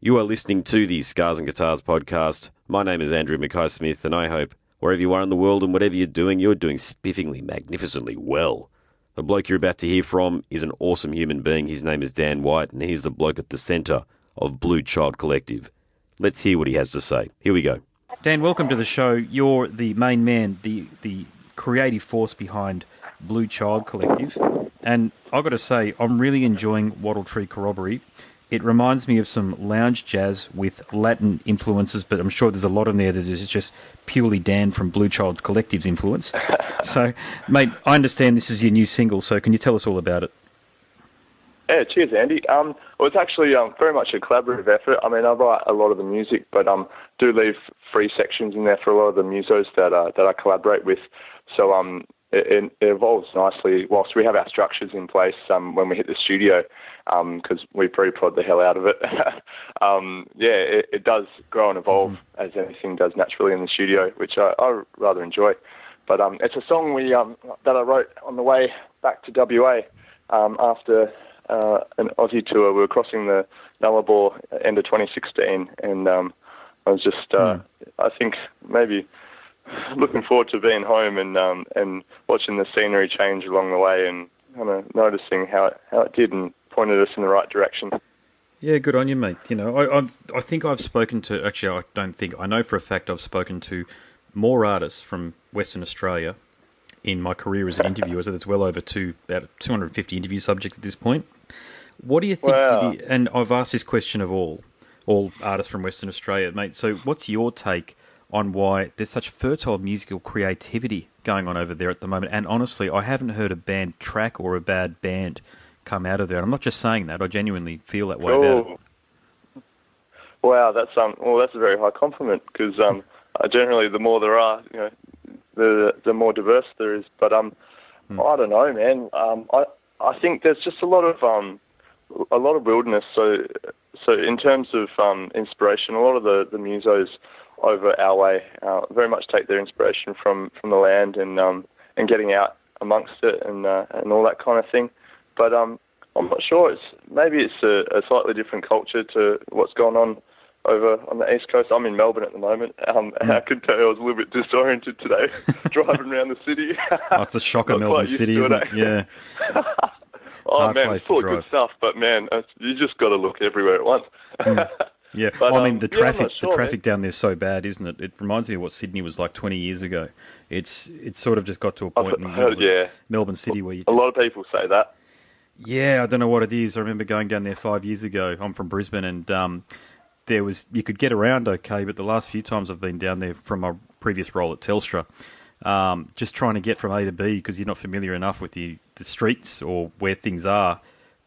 You are listening to the Scars and Guitars podcast. My name is Andrew Mackay-Smith, and I hope wherever you are in the world and whatever you're doing spiffingly, magnificently well. The bloke you're about to hear from is an awesome human being. His name is Dan White, and he's the bloke at the centre of Blue Child Collective. Let's hear what he has to say. Here we go. Dan, welcome to the show. You're the main man, the creative force behind Blue Child Collective. And I've got to say, I'm really enjoying Wattle Tree Corroboree. It reminds me of some lounge jazz with Latin influences, but I'm sure there's a lot in there that is just purely Dan from Blue Child Collective's influence. So, mate, I understand this is your new single, so can you tell us all about it? Yeah, cheers, Andy. Well, it's actually very much a collaborative effort. I mean, I write a lot of the music, but do leave free sections in there for a lot of the musos that I collaborate with. So it evolves nicely whilst we have our structures in place when we hit the studio, because we pre-prod the hell out of it. It does grow and evolve as anything does naturally in the studio, which I rather enjoy. But it's a song that I wrote on the way back to WA after an Aussie tour. We were crossing the Nullarbor end of 2016, and I was just, I think, maybe looking forward to being home and watching the scenery change along the way and kind of noticing how it did and pointed us in the right direction. Yeah, good on you, mate. You know, I think I've spoken to, actually, I know for a fact I've spoken to more artists from Western Australia in my career as an interviewer, so there's well over about 250 interview subjects at this point. What do you think? Wow. And I've asked this question of all artists from Western Australia, mate. So what's your take on why there's such fertile musical creativity going on over there at the moment? And honestly, I haven't heard a bad track or a bad band come out of there. And I'm not just saying that. I genuinely feel that way about it. Wow, that's a very high compliment, because generally the more there are, you know, the more diverse there is. But I don't know, man. I think there's just a lot of wilderness. So in terms of inspiration, a lot of the musos over our way very much take their inspiration from the land and getting out amongst it and all that kind of thing. But I'm not sure. Maybe it's a slightly different culture to what's going on over on the East Coast. I'm in Melbourne at the moment. I could tell I was a little bit disoriented today, driving around the city. Oh, it's a shocker, Melbourne City, isn't it? Yeah. Oh, man, it's full of good stuff, but, man, you just got to look everywhere at once. Yeah, but, well, I mean, the traffic man. down there is so bad, isn't it? It reminds me of what Sydney was like 20 years ago. It's sort of just got to a point in Melbourne City where a lot of people say that. Yeah, I don't know what it is. I remember going down there 5 years ago. I'm from Brisbane, and you could get around okay, but the last few times I've been down there from my previous role at Telstra, just trying to get from A to B because you're not familiar enough with the streets or where things are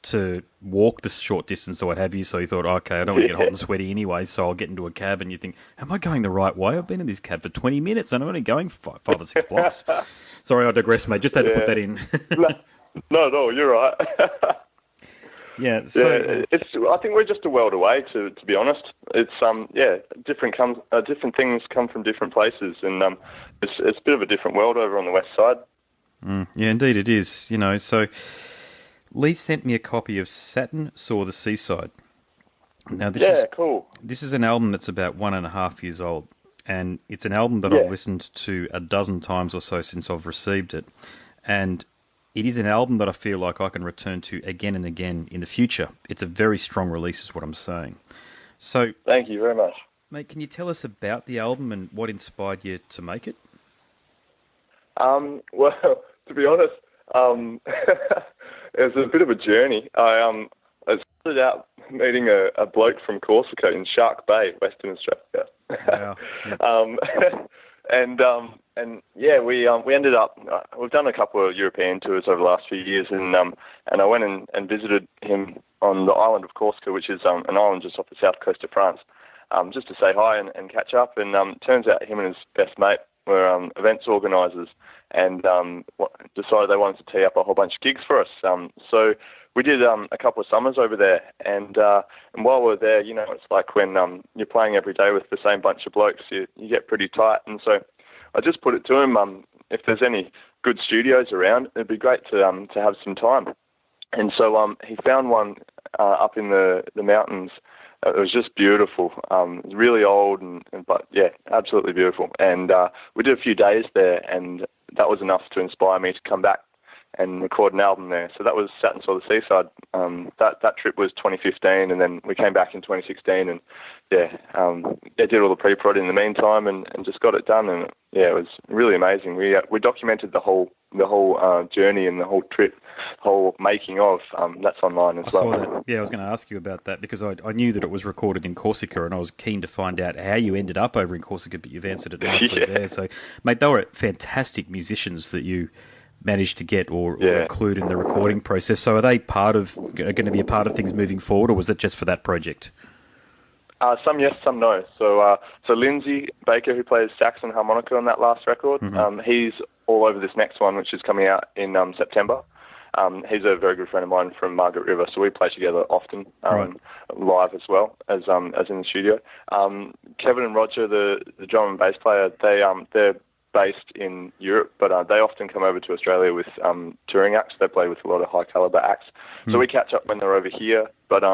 to walk the short distance or what have you. So you thought, okay, I don't want to get hot and sweaty anyway, so I'll get into a cab, and you think, am I going the right way? I've been in this cab for 20 minutes and I'm only going 5 or 6 blocks. Sorry, I digress, mate. Just had to put that in. No, you're right. Yeah, so I think we're just a world away. To be honest, it's different things come from different places, and it's a bit of a different world over on the west side. Yeah, indeed it is. You know, so Lee sent me a copy of Saturn Saw the Seaside. Now, cool. This is an album that's about 1.5 years old, and it's an album that I've listened to a dozen times or so since I've received it, and it is an album that I feel like I can return to again and again in the future. It's a very strong release is what I'm saying. So, thank you very much. Mate, can you tell us about the album and what inspired you to make it? Well, to be honest, it was a bit of a journey. I started out meeting a bloke from Corsica in Shark Bay, Western Australia. Wow. Yeah. We ended up. We've done a couple of European tours over the last few years, and I went and visited him on the island of Corsica, which is an island just off the south coast of France, just to say hi and catch up. And turns out him and his best mate were events organisers, and decided they wanted to tee up a whole bunch of gigs for us. So we did a couple of summers over there, and while we're there, you know, it's like when you're playing every day with the same bunch of blokes, you get pretty tight. And so I just put it to him, if there's any good studios around, it'd be great to have some time. And so he found one up in the mountains. It was just beautiful. It was really old, but yeah, absolutely beautiful. And we did a few days there, and that was enough to inspire me to come back and record an album there. So that was Sat and Saw the Seaside. That trip was 2015, and then we came back in 2016, and did all the pre-prod in the meantime, and just got it done. And yeah, it was really amazing. We documented the whole journey and the whole trip, whole making of. That's online as well. I saw that. Yeah, I was going to ask you about that because I knew that it was recorded in Corsica, and I was keen to find out how you ended up over in Corsica, but you've answered it nicely there. So, mate, they were fantastic musicians that you managed to get or include in the recording process. So are they going to be a part of things moving forward, or was it just for that project? Some yes, some no. So Lindsay Baker, who plays sax and harmonica on that last record, he's all over this next one, which is coming out in September. He's a very good friend of mine from Margaret River, so we play together often, live as well as in the studio. Kevin and Roger, the drum and bass player, they're based in Europe, but they often come over to Australia with touring acts. They play with a lot of high caliber acts, so we catch up when they're over here. But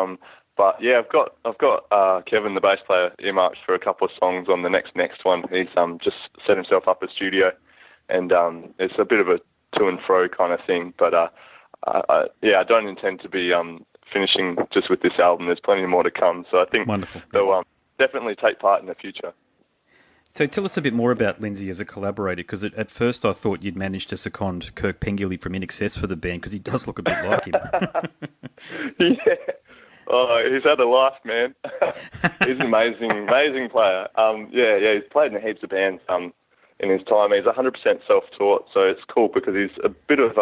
yeah, I've got Kevin, the bass player, earmarked for a couple of songs on the next one. He's just set himself up a studio, and it's a bit of a to and fro kind of thing. But I don't intend to be finishing just with this album. There's plenty more to come. So I think they'll definitely take part in the future. So tell us a bit more about Lindsay as a collaborator, because at first I thought you'd managed to second Kirk Pengilly from INXS for the band, because he does look a bit like him. Yeah. Oh, he's had a life, man. He's an amazing player. He's played in heaps of bands in his time. He's 100% self-taught, so it's cool because he's a bit of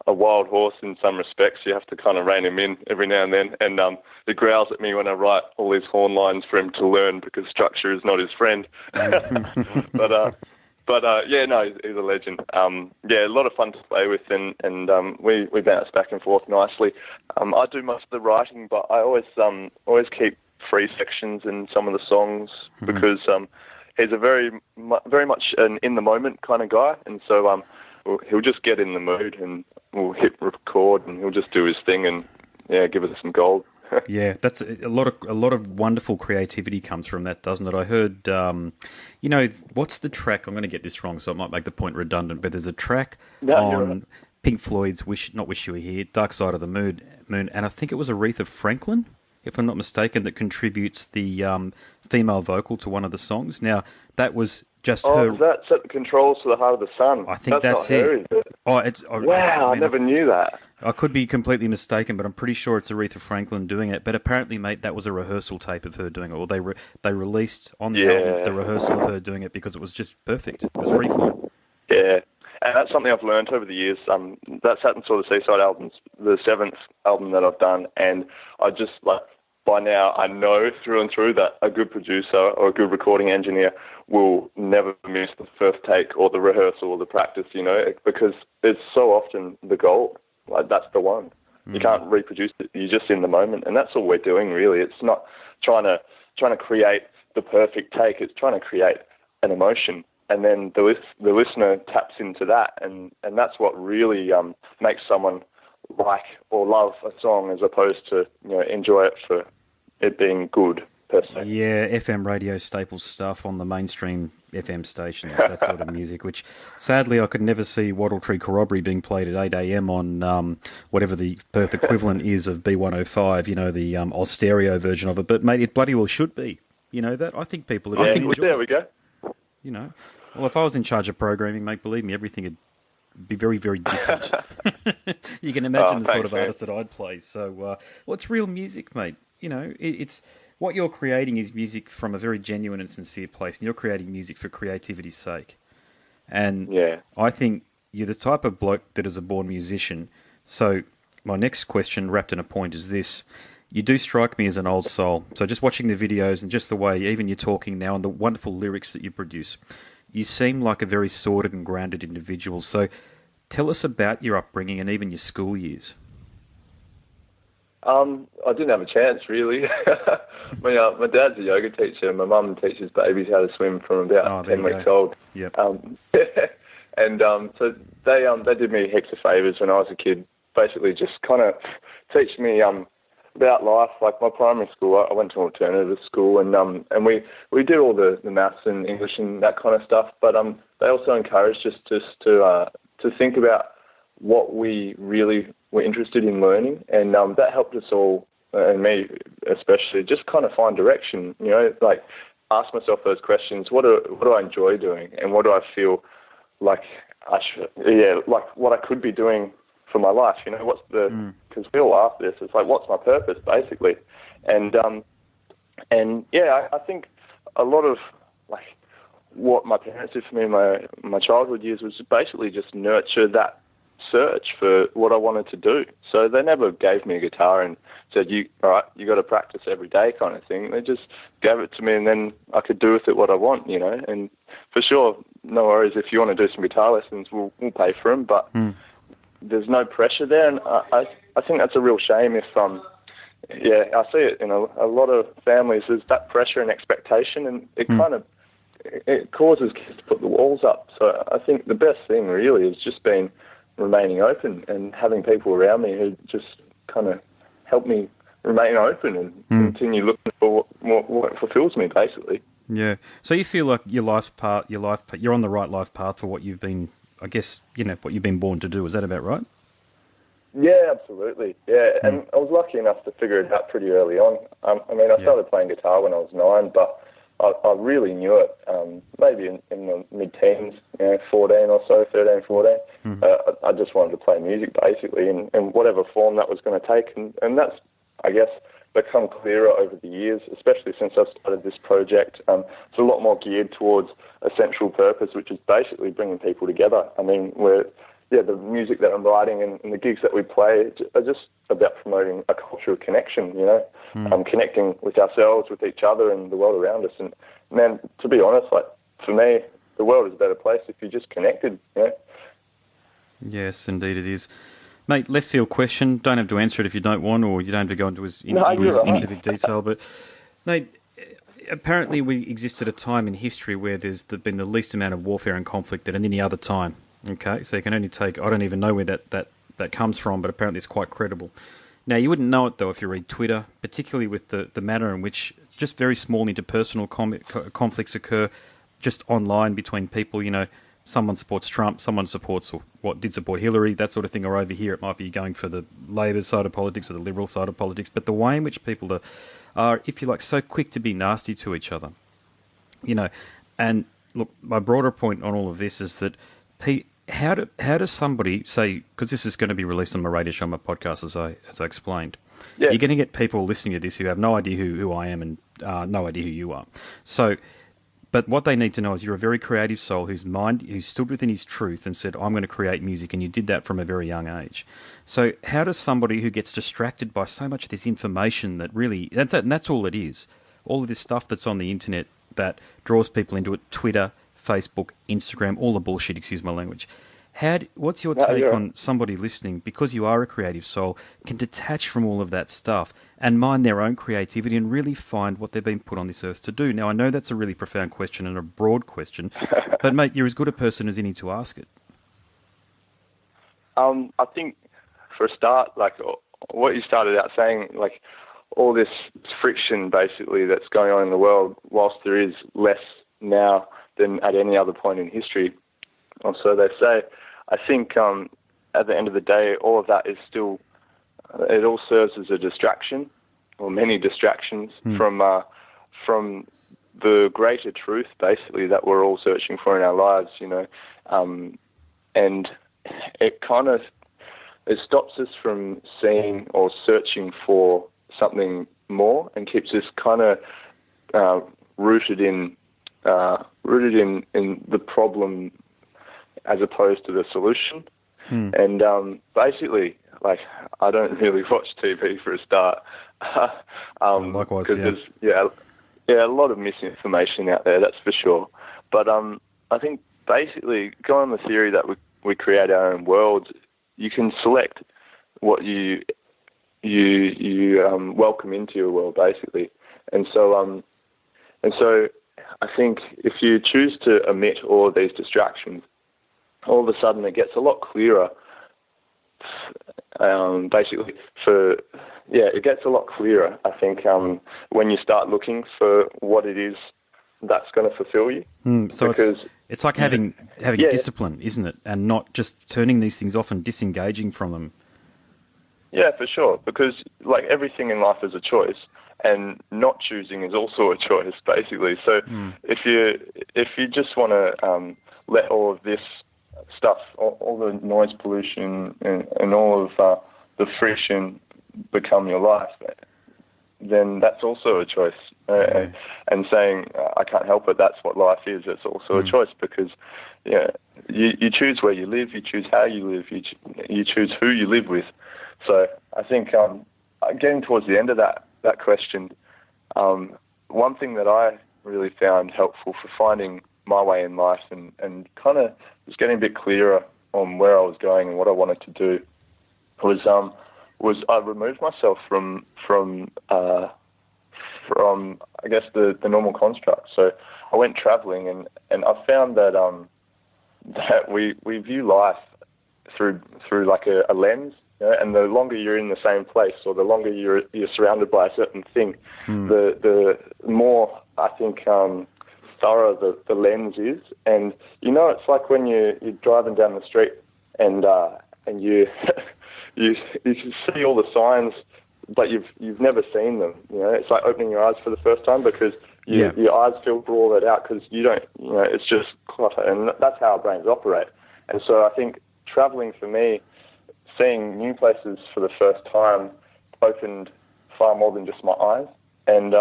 a wild horse in some respects. You have to kind of rein him in every now and then, and he growls at me when I write all these horn lines for him to learn because structure is not his friend. But he's a legend. A lot of fun to play with, and we bounce back and forth nicely. I do most of the writing, but I always keep free sections in some of the songs because he's a very much an in the moment kind of guy, and so he'll just get in the mood and we'll hit record and he'll just do his thing and give us some gold. Yeah, that's a lot of wonderful creativity comes from that, doesn't it? I heard, what's the track? I'm going to get this wrong, so it might make the point redundant. But there's a track on Pink Floyd's "Wish You Were Here," "Dark Side of the Moon," and I think it was Aretha Franklin, if I'm not mistaken, that contributes the female vocal to one of the songs. Now that was just her. Is that Set the Controls to the Heart of the Sun? I think that's not her, is it? I never knew that. I could be completely mistaken, but I'm pretty sure it's Aretha Franklin doing it. But apparently, mate, that was a rehearsal tape of her doing it, or they released on the album the rehearsal of her doing it because it was just perfect. It was freeform. Yeah, and that's something I've learned over the years. That Sat and Saw the Seaside album's the 7th album that I've done, and I just by now I know through and through that a good producer or a good recording engineer will never miss the first take or the rehearsal or the practice, because it's so often the gold. That's the one. You can't reproduce it. You're just in the moment, and that's all we're doing, really. It's not trying to create the perfect take. It's trying to create an emotion, and then the listener taps into that, and that's what really makes someone like or love a song as opposed to enjoy it for it being good per se. Yeah, FM radio staples stuff on the mainstream FM stations, that sort of music, which sadly I could never see Wattle Tree Corroboree being played at 8 a.m. on whatever the Perth equivalent is of B105, the Austereo version of it. But, mate, it bloody well should be. That I think people would really enjoy. There we go. Well, if I was in charge of programming, mate, believe me, everything would be very, very different. You can imagine the sort of artist that I'd play. So, it's real music, mate. It's what you're creating is music from a very genuine and sincere place, and you're creating music for creativity's sake. And I think you're the type of bloke that is a born musician. So my next question, wrapped in a point, is this. You do strike me as an old soul. So just watching the videos and just the way even you're talking now and the wonderful lyrics that you produce, you seem like a very sorted and grounded individual. So tell us about your upbringing and even your school years. I didn't have a chance, really. My dad's a yoga teacher. My mum teaches babies how to swim from about 10 weeks old. Yep. And so they did me heaps of favours when I was a kid. basically just kind of teach me about life. Like my primary school, I went to an alternative school, and we did all the maths and English and that kind of stuff. But they also encouraged us just to think about what we really were interested in learning, and that helped us all, and me especially, just kind of find direction. You know, like ask myself those questions: what do I enjoy doing, and what do I feel like like what I could be doing for my life. You know, what's the, because we all ask this, it's like, what's my purpose, basically? And I think a lot of, like, what my parents did for me in my childhood years was basically just nurture that search for what I wanted to do. So they never gave me a guitar and said, all right, you got to practice every day kind of thing. They just gave it to me, and then I could do with it what I want, you know. And for sure, no worries, if you want to do some guitar lessons, we'll pay for them, but there's no pressure there. And I think that's a real shame if, I see it in a lot of families, there's that pressure and expectation, and it kind of, it causes kids to put the walls up. So I think the best thing really is just remaining open and having people around me who just kind of help me remain open and continue looking for what fulfills me, basically. Yeah. So you feel like you're on the right life path for what you've been, I guess, you know, what you've been born to do. Is that about right? Yeah, absolutely. Yeah, and I was lucky enough to figure it out pretty early on. I started playing guitar when I was 9, but I really knew it maybe in the mid-teens, 14 or so, 13, 14. I just wanted to play music, basically, in whatever form that was going to take. And that's, I guess, become clearer over the years, especially since I've started this project. It's a lot more geared towards a central purpose, which is basically bringing people together. I mean, the music that I'm writing and the gigs that we play are just about promoting a culture of connection, you know, connecting with ourselves, with each other and the world around us. And, man, to be honest, like, for me, the world is a better place if you're just connected, you know? Yes, indeed it is. Mate, left field question. Don't have to answer it if you don't want, or you don't have to go into specific detail. But, mate, apparently we exist at a time in history where there's been the least amount of warfare and conflict than at any other time. Okay, so you can only take, I don't even know where that comes from, but apparently it's quite credible. Now, you wouldn't know it, though, if you read Twitter, particularly with the manner in which just very small interpersonal conflicts occur just online between people. You know, someone supports Trump, someone supports, or what did support Hillary, that sort of thing, or over here it might be going for the Labor side of politics or the Liberal side of politics. But the way in which people are, if you like, so quick to be nasty to each other, you know. And look, my broader point on all of this is that how does somebody say, because this is going to be released on my radio show, my podcast, as I explained, you're going to get people listening to this who have no idea who I am and no idea who you are. So, but what they need to know is you're a very creative soul who stood within his truth and said, I'm going to create music, and you did that from a very young age. So how does somebody who gets distracted by so much of this information that really, and that's all it is, all of this stuff that's on the internet that draws people into it, Twitter, Facebook, Instagram, all the bullshit, excuse my language. What's your take on somebody listening, because you are a creative soul, can detach from all of that stuff and mind their own creativity and really find what they've been put on this earth to do? Now, I know that's a really profound question and a broad question, but, mate, you're as good a person as any to ask it. I think, for a start, like what you started out saying, like all this friction, basically, that's going on in the world, whilst there is less now than at any other point in history, or so they say. I think at the end of the day, all of that is still, it all serves as a distraction, or many distractions from the greater truth, basically, that we're all searching for in our lives, you know. And it kind of, it stops us from seeing or searching for something more, and keeps us kind of rooted in the problem as opposed to the solution. And basically, like, I don't really watch TV for a start. Likewise, because there's a lot of misinformation out there, that's for sure. But I think basically, going on the theory that we create our own worlds, you can select what you welcome into your world, basically. And so I think if you choose to omit all of these distractions, all of a sudden it gets a lot clearer basically it gets a lot clearer, I think, when you start looking for what it is that's going to fulfill you. So it's like having discipline, isn't it? And not just turning these things off and disengaging from them. Yeah, for sure. Because like everything in life is a choice, and not choosing is also a choice, basically. So if you just want to let all of this stuff, all the noise pollution and all of the friction become your life, then that's also a choice. And saying, I can't help it, that's what life is, it's also a choice, because you choose where you live, you choose how you live, you choose who you live with. So I think getting towards the end of that question, one thing that I really found helpful for finding my way in life and kind of was getting a bit clearer on where I was going and what I wanted to do was I removed myself from I guess the normal construct. So I went traveling and I found that that we view life through like a lens, and the longer you're in the same place or the longer you're surrounded by a certain thing, the more I think thorough the lens is. And it's like when you're driving down the street and you you can see all the signs, but you've never seen them. It's like opening your eyes for the first time, because your eyes filter all that out, because you don't. It's just clutter, and that's how our brains operate. And so I think traveling for me, seeing new places for the first time, opened far more than just my eyes, and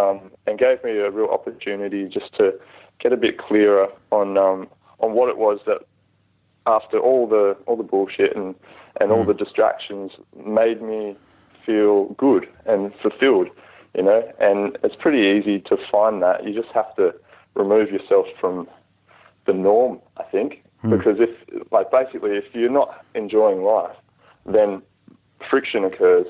gave me a real opportunity just to get a bit clearer on what it was that, after all the bullshit and all the distractions, made me feel good and fulfilled, and it's pretty easy to find that. You just have to remove yourself from the norm, I think, because if you're not enjoying life, then friction occurs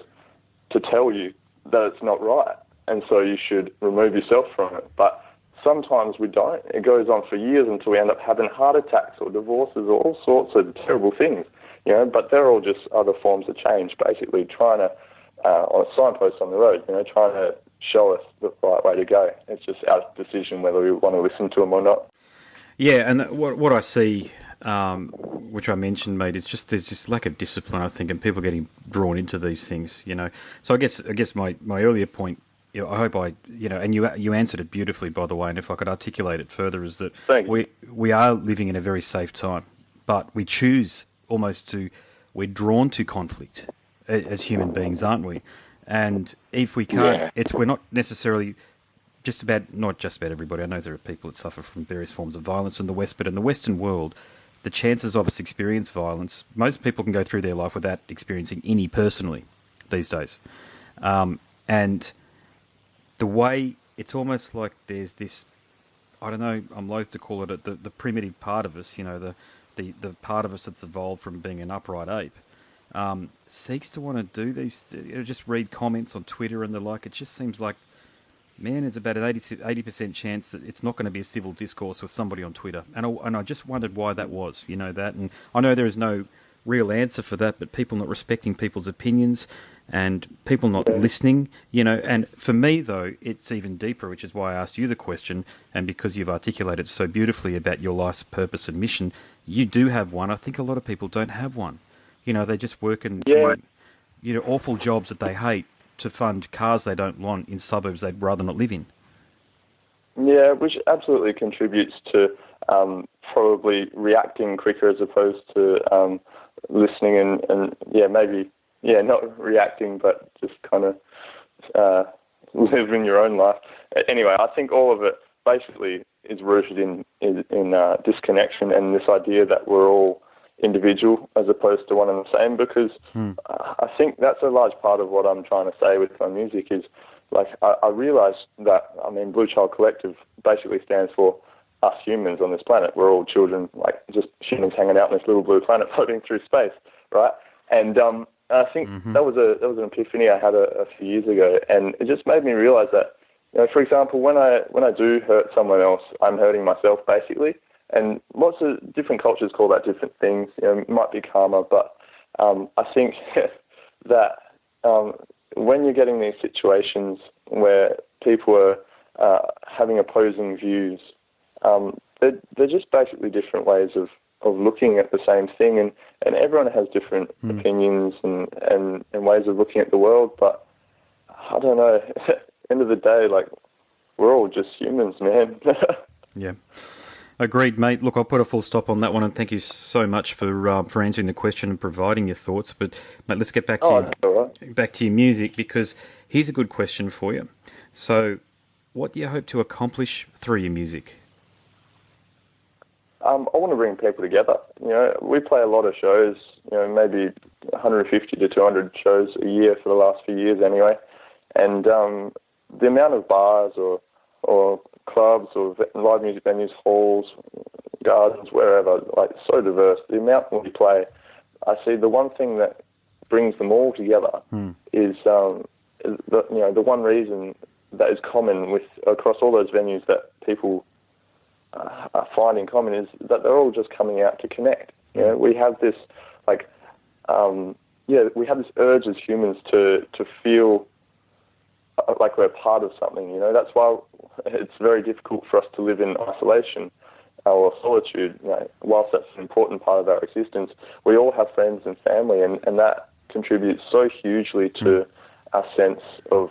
to tell you that it's not right, and so you should remove yourself from it. But sometimes we don't. It goes on for years until we end up having heart attacks or divorces or all sorts of terrible things, but they're all just other forms of change, basically trying to, on a signpost on the road, trying to show us the right way to go. It's just our decision whether we want to listen to them or not. Yeah, and what I see, which I mentioned, mate, is just there's just lack of discipline, I think, and people getting drawn into these things, So I guess my earlier point, I hope and you answered it beautifully, by the way, and if I could articulate it further, is that we are living in a very safe time, but we choose we're drawn to conflict as human beings, aren't we? And if we can't, we're not necessarily not just about everybody. I know there are people that suffer from various forms of violence in the West, but in the Western world, the chances of us experience violence, most people can go through their life without experiencing any personally these days. And the way it's almost like there's this, I don't know, I'm loath to call it the primitive part of us, the part of us that's evolved from being an upright ape, seeks to want to do these, just read comments on Twitter and the like. It just seems like, man, it's about an 80% chance that it's not going to be a civil discourse with somebody on Twitter. And I just wondered why that was, that. And I know there is no real answer for that, but people not respecting people's opinions and people not listening, And for me, though, it's even deeper, which is why I asked you the question. And because you've articulated so beautifully about your life's purpose and mission, you do have one. I think a lot of people don't have one. They just work in awful jobs that they hate to fund cars they don't want in suburbs they'd rather not live in. Yeah, which absolutely contributes to probably reacting quicker as opposed to listening and maybe not reacting, but just kind of living your own life. Anyway, I think all of it basically is rooted in disconnection and this idea that we're all individual as opposed to one and the same, because I think that's a large part of what I'm trying to say with my music is, like, I realise that, Blue Child Collective basically stands for us humans on this planet. We're all children, like just humans hanging out on this little blue planet floating through space, right? And I think that was an epiphany I had a few years ago, and it just made me realise that, for example, when I do hurt someone else, I'm hurting myself basically. And lots of different cultures call that different things. It might be karma, but I think that when you're getting these situations where people are having opposing views, they're just basically different ways of looking at the same thing, and everyone has different opinions and ways of looking at the world, but I don't know, at the end of the day, like, we're all just humans, man. Yeah. Agreed, mate. Look, I'll put a full stop on that one, and thank you so much for answering the question and providing your thoughts. But, mate, let's get back to back to your music, because here's a good question for you. So, what do you hope to accomplish through your music? I want to bring people together. You know, we play a lot of shows, you know, maybe 150 to 200 shows a year for the last few years anyway. And the amount of bars or clubs or live music venues, halls, gardens, wherever, like, so diverse. The amount we play, I see the one thing that brings them all together is the one reason that is common with across all those venues that people find in common is that they're all just coming out to connect. You know, we have this we have this urge as humans to feel like we're part of something. You know, that's why it's very difficult for us to live in isolation or solitude. You know, whilst that's an important part of our existence, we all have friends and family, and that contributes so hugely to our sense of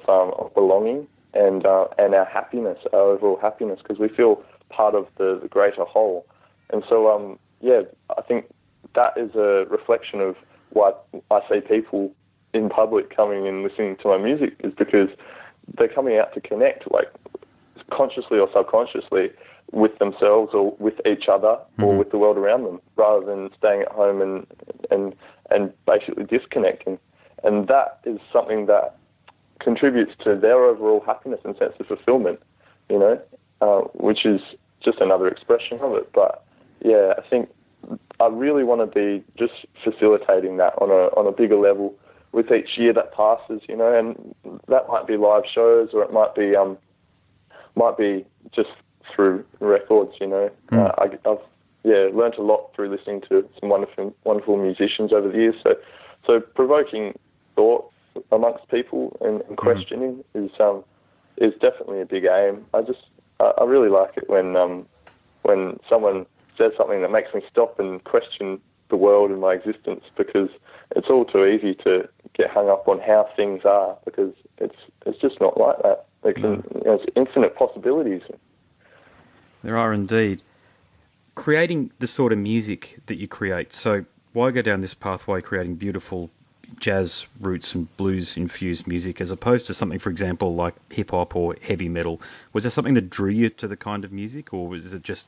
belonging and our happiness, our overall happiness, because we feel part of the greater whole. And so, I think that is a reflection of why I see people in public coming and listening to my music, is because they're coming out to connect, like, consciously or subconsciously, with themselves or with each other or with the world around them, rather than staying at home and basically disconnecting. And that is something that contributes to their overall happiness and sense of fulfillment, you know, which is just another expression of it. But yeah, I think I really want to be just facilitating that on a bigger level with each year that passes, you know, and that might be live shows, or it might be just through records, you know. I've learnt a lot through listening to some wonderful musicians over the years. So provoking thought amongst people and questioning is definitely a big aim. I really like it when someone says something that makes me stop and question the world and my existence, because it's all too easy to get hung up on how things are, because it's just not like that. There's infinite possibilities. There are indeed. Creating the sort of music that you create, so why go down this pathway creating beautiful jazz roots and blues infused music as opposed to something, for example, like hip hop or heavy metal? Was there something that drew you to the kind of music, or was it just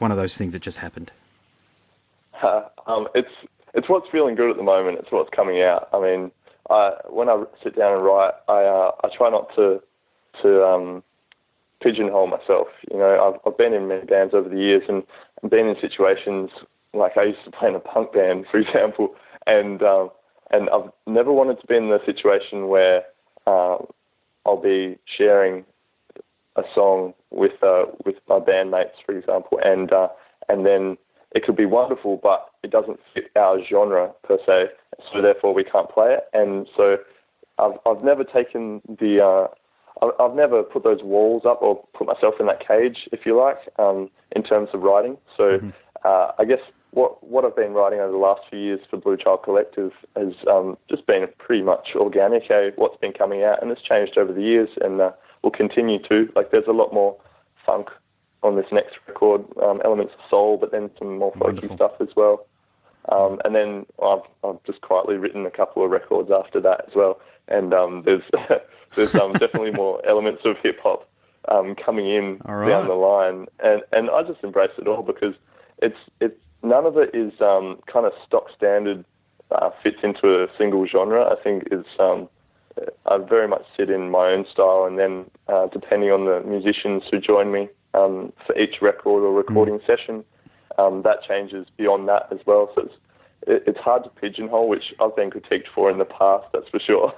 one of those things that just happened? It's what's feeling good at the moment. It's what's coming out. I mean, when I sit down and write, I try not to pigeonhole myself. You know, I've been in many bands over the years and been in situations like I used to play in a punk band, for example, and I've never wanted to be in the situation where I'll be sharing a song with my bandmates, for example, and then it could be wonderful, but it doesn't fit our genre per se, so therefore we can't play it. And so I've never taken I've never put those walls up or put myself in that cage, if you like, in terms of writing. So I guess what I've been writing over the last few years for Blue Child Collective has just been pretty much organic, what's been coming out, and it's changed over the years and will continue to. Like, there's a lot more funk on this next record, elements of soul, but then some more folky stuff as well. And then I've just quietly written a couple of records after that as well. And there's definitely more elements of hip hop coming in down the line, and I just embrace it all, because it's none of it is kind of stock standard, fits into a single genre. I think it's I very much sit in my own style, and then depending on the musicians who join me for each record or recording session, that changes beyond that as well. So it's hard to pigeonhole, which I've been critiqued for in the past, that's for sure.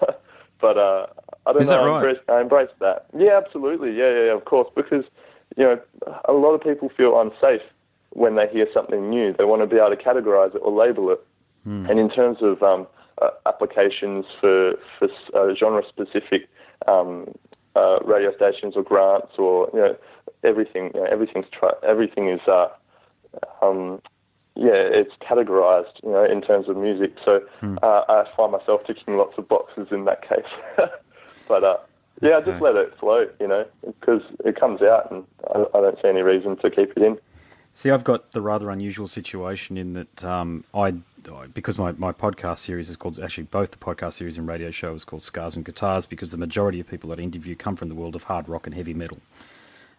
But I don't Is know. That right? I embrace that. Yeah, absolutely. Yeah, of course. Because, you know, a lot of people feel unsafe when they hear something new. They want to be able to categorize it or label it. And in terms of applications for genre specific radio stations or grants, or everything. Everything is it's categorized, in terms of music. So I find myself ticking lots of boxes in that case. But okay. I just let it float, because it comes out, and I don't see any reason to keep it in. See, I've got the rather unusual situation in that because my podcast series is called, actually both the podcast series and radio show is called Scars and Guitars, because the majority of people that I interview come from the world of hard rock and heavy metal.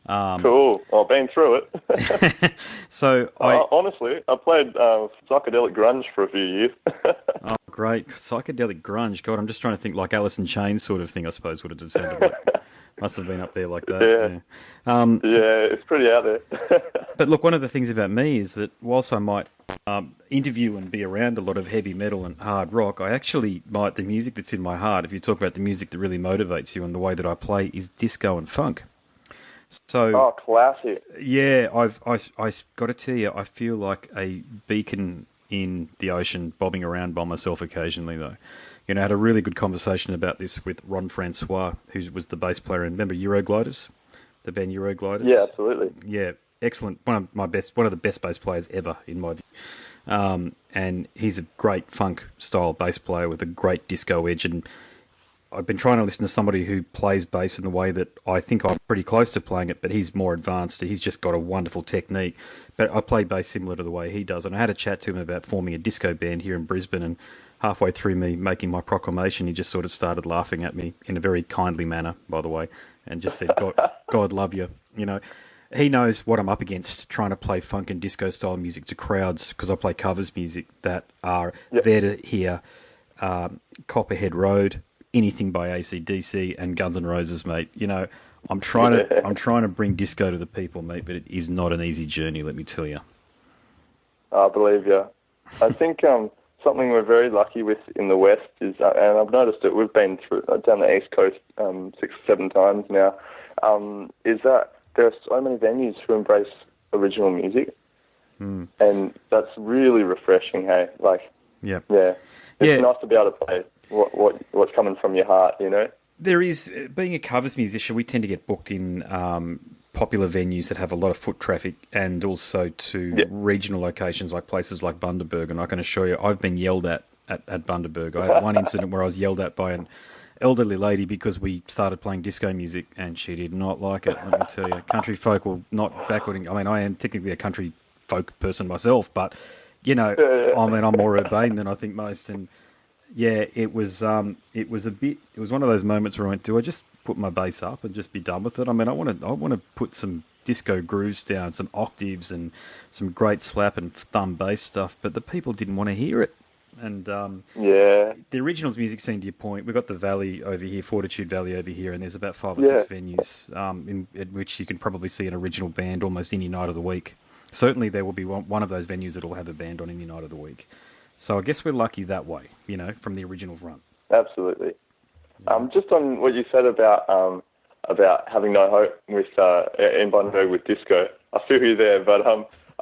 Cool. I've been through it. So honestly, I played psychedelic grunge for a few years. Oh, great. Psychedelic grunge. God, I'm just trying to think, like Alice in Chains sort of thing, I suppose, would have sounded like. Must have been up there like that. Yeah, it's pretty out there. But look, one of the things about me is that whilst I might interview and be around a lot of heavy metal and hard rock, I actually might, the music that's in my heart, if you talk about the music that really motivates you and the way that I play, is disco and funk. So, classic. Yeah, I've got to tell you, I feel like a beacon in the ocean, bobbing around by myself occasionally, though. I had a really good conversation about this with Ron Francois, who was the bass player in, remember Eurogliders? The band Eurogliders? Yeah, absolutely. Yeah, excellent. One of the best bass players ever, in my view. And he's a great funk-style bass player with a great disco edge, and I've been trying to listen to somebody who plays bass in the way that I think I'm pretty close to playing it, but he's more advanced. He's just got a wonderful technique. But I play bass similar to the way he does. And I had a chat to him about forming a disco band here in Brisbane, and halfway through me making my proclamation, he just sort of started laughing at me in a very kindly manner, by the way, and just said, God love you. He knows what I'm up against, trying to play funk and disco style music to crowds, because I play covers music that are there to hear Copperhead Road, anything by AC/DC and Guns N' Roses, mate. I'm trying to bring disco to the people, mate, but it is not an easy journey, let me tell you. I believe you. I think something we're very lucky with in the West is, and I've noticed it, we've been through down the East Coast 6 or 7 times now, is that there are so many venues who embrace original music, and that's really refreshing. Hey, it's nice to be able to play what's coming from your heart, There is, being a covers musician, we tend to get booked in popular venues that have a lot of foot traffic, and also to regional locations like places like Bundaberg. And I can assure you, I've been yelled at Bundaberg. I had one incident where I was yelled at by an elderly lady because we started playing disco music, and she did not like it, let me tell you. Country folk will not backwarding. I mean, I am technically a country folk person myself, but, I'm more urbane than I think most, and yeah, it was one of those moments where I went, do I just put my bass up and just be done with it? I mean, I want to put some disco grooves down, some octaves and some great slap and thumb bass stuff, but the people didn't want to hear it. And the originals music scene, to your point, we've got the Valley over here, Fortitude Valley over here, and there's about 5 or 6 venues in which you can probably see an original band almost any night of the week. Certainly there will be one of those venues that will have a band on any night of the week. So I guess we're lucky that way, from the original front. Absolutely. Yeah. Just on what you said about having no hope with in Bundaberg with disco, I feel you there, but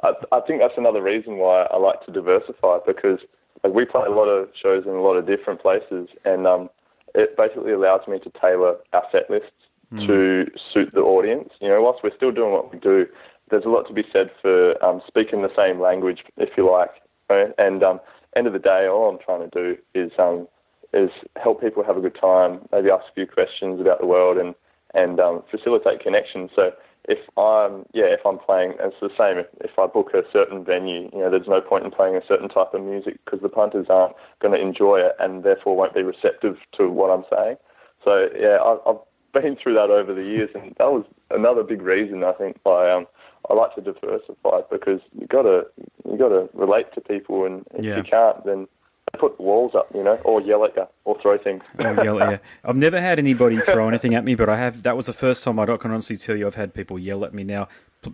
I think that's another reason why I like to diversify, because we play a lot of shows in a lot of different places, and it basically allows me to tailor our set lists to suit the audience. Whilst we're still doing what we do, there's a lot to be said for speaking the same language, if you like, right? And end of the day, all I'm trying to do is help people have a good time, maybe ask a few questions about the world, and facilitate connections. So if I'm playing, it's the same. If I book a certain venue, there's no point in playing a certain type of music because the punters aren't going to enjoy it and therefore won't be receptive to what I'm saying. So I've been through that over the years, and that was another big reason I think why I like to diversify, because you got to relate to people, and if you can't, then put walls up, or yell at you, or throw things. Or yell at you. I've never had anybody throw anything at me, but that was the first time I can honestly tell you I've had people yell at me. Now,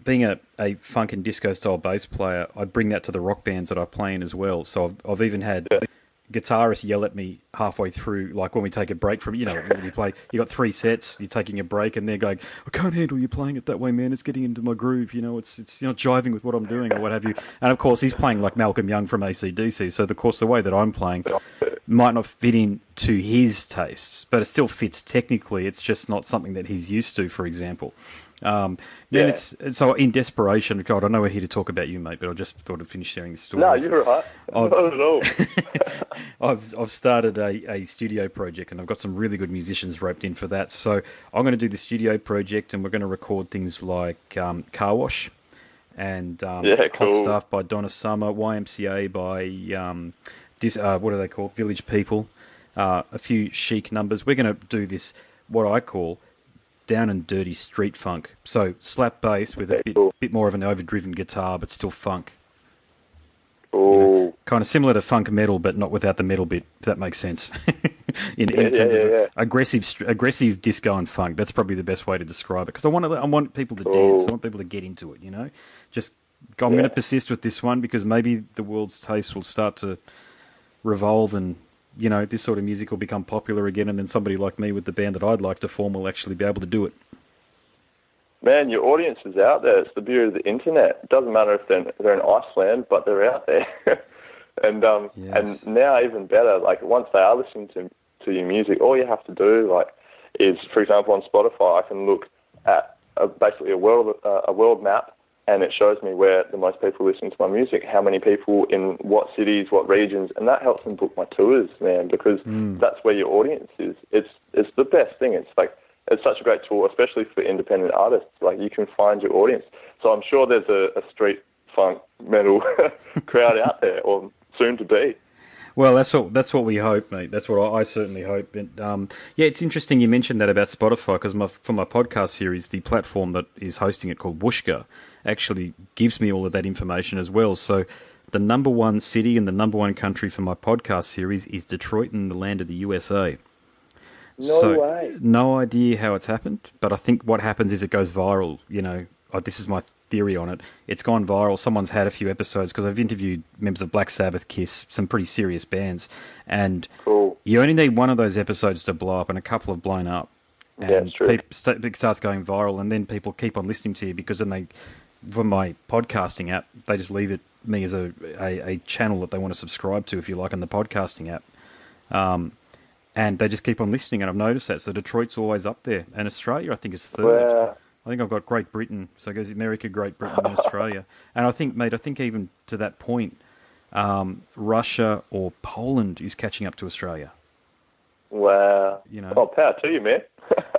being a funk and disco style bass player, I bring that to the rock bands that I play in as well. So I've even had guitarists yell at me halfway through, like when we take a break from, when you play, you got 3 sets, you're taking a break, and they're going, I can't handle you playing it that way, man. It's getting into my groove, it's not jiving with what I'm doing or what have you. And of course, he's playing like Malcolm Young from AC/DC. So of course, the way that I'm playing, might not fit in to his tastes, but it still fits technically. It's just not something that he's used to, for example. Then so in desperation, God, I know we're here to talk about you, mate, but I just thought I'd finish sharing the story. No, you're right. Not at all. I've started a studio project, and I've got some really good musicians roped in for that. So I'm going to do the studio project, and we're going to record things like Car Wash and Hot Stuff by Donna Summer, YMCA by what are they called? Village People. A few chic numbers. We're going to do this, what I call down and dirty street funk. So slap bass with a bit more of an overdriven guitar, but still funk. Kind of similar to funk metal, but not without the metal bit, if that makes sense. in terms of aggressive disco and funk. That's probably the best way to describe it. Because I want people to dance. I want people to get into it, you know? I'm going to persist with this one because maybe the world's taste will start to revolve and, you know, this sort of music will become popular again, and then somebody like me with the band that I'd like to form will actually be able to do it. Man, your audience is out there. It's the beauty of the internet. It doesn't matter if they're in Iceland, but they're out there. And now even better, like once they are listening to your music, all you have to do is, for example, on Spotify, I can look at basically a world map, and it shows me where the most people listening to my music, how many people in what cities, what regions, and that helps them book my tours, man, because that's where your audience is. It's the best thing. It's such a great tool, especially for independent artists. Like, you can find your audience. So I'm sure there's a street funk metal crowd out there, or soon to be. Well, that's what we hope, mate. That's what I certainly hope. And it's interesting you mentioned that about Spotify, because for my podcast series, the platform that is hosting it, called Whooshkaa, actually gives me all of that information as well. So the number one city and the number one country for my podcast series is Detroit, in the land of the USA. No way. No idea how it's happened, but I think what happens is it goes viral. You know, this is my theory on it. It's gone viral. Someone's had a few episodes, because I've interviewed members of Black Sabbath, Kiss, some pretty serious bands, and you only need one of those episodes to blow up, and a couple have blown up. And it starts going viral, and then people keep on listening to you, because then for my podcasting app, they just leave me as a channel that they want to subscribe to, if you like, on the podcasting app. And they just keep on listening, and I've noticed that. So Detroit's always up there, and Australia, I think, is third. I think I've got Great Britain, so it goes America, Great Britain, and Australia. And I think even to that point, Russia or Poland is catching up to Australia. Wow! You know, power to you, man.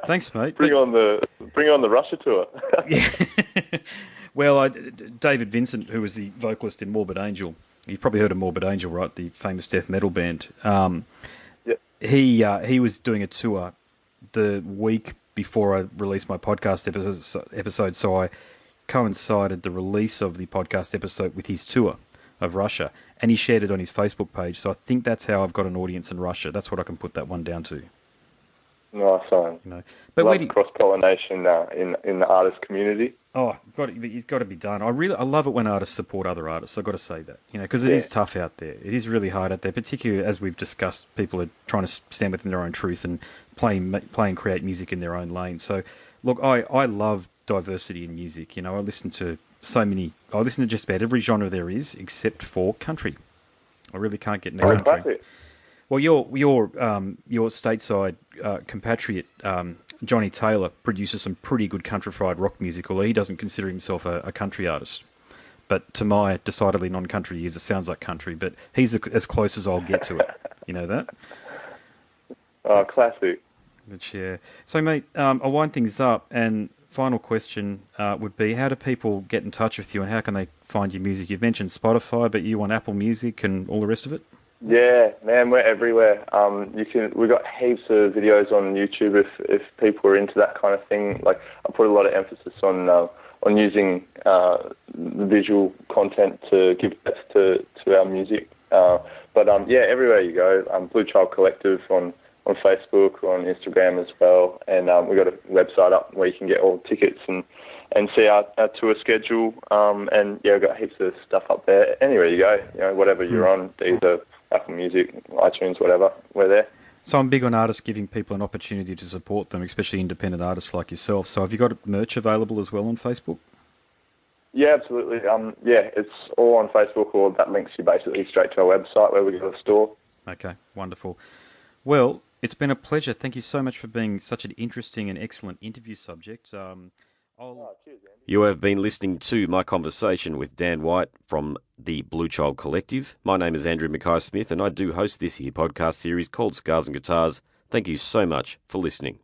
Thanks, mate. Bring on the Russia tour. Yeah. Well, David Vincent, who was the vocalist in Morbid Angel, you've probably heard of Morbid Angel, right? The famous death metal band. He was doing a tour the week before I released my podcast episode, so I coincided the release of the podcast episode with his tour of Russia, and he shared it on his Facebook page. So I think that's how I've got an audience in Russia. That's what I can put that one down to. Nice one. You know, but love cross-pollination in the artist community. Oh, it's got to be done. I love it when artists support other artists. I've got to say that, you know, because it is tough out there. It is really hard out there, particularly as we've discussed. People are trying to stand within their own truth and play and create music in their own lane. So, look, I love diversity in music. You know, I listen to just about every genre there is, except for country. I really can't get into country. Classic. Well, your stateside compatriot Johnny Taylor produces some pretty good countrified rock music, although he doesn't consider himself a country artist. But to my decidedly non-country ears, it sounds like country. But he's as close as I'll get to it. You know that? Oh, classic. But yeah. So, mate, I'll wind things up. And final question would be, how do people get in touch with you, and how can they find your music? You've mentioned Spotify, but you on Apple Music and all the rest of it? Yeah, man, we're everywhere. We've got heaps of videos on YouTube if people are into that kind of thing. Like, I put a lot of emphasis on using visual content to give depth to our music. But everywhere you go. Blue Child Collective on Facebook, on Instagram as well, and we've got a website up where you can get all the tickets and see our tour schedule. We've got heaps of stuff up there. Anywhere you go, you know, whatever you're on, either Apple Music, iTunes, whatever, we're there. So I'm big on artists giving people an opportunity to support them, especially independent artists like yourself. So have you got merch available as well on Facebook? Yeah, absolutely. It's all on Facebook, or that links you basically straight to our website where we got a store. Okay, wonderful. Well, it's been a pleasure. Thank you so much for being such an interesting and excellent interview subject. You have been listening to my conversation with Dan White from the Blue Child Collective. My name is Andrew Mackay Smith, and I do host this here podcast series called Scars and Guitars. Thank you so much for listening.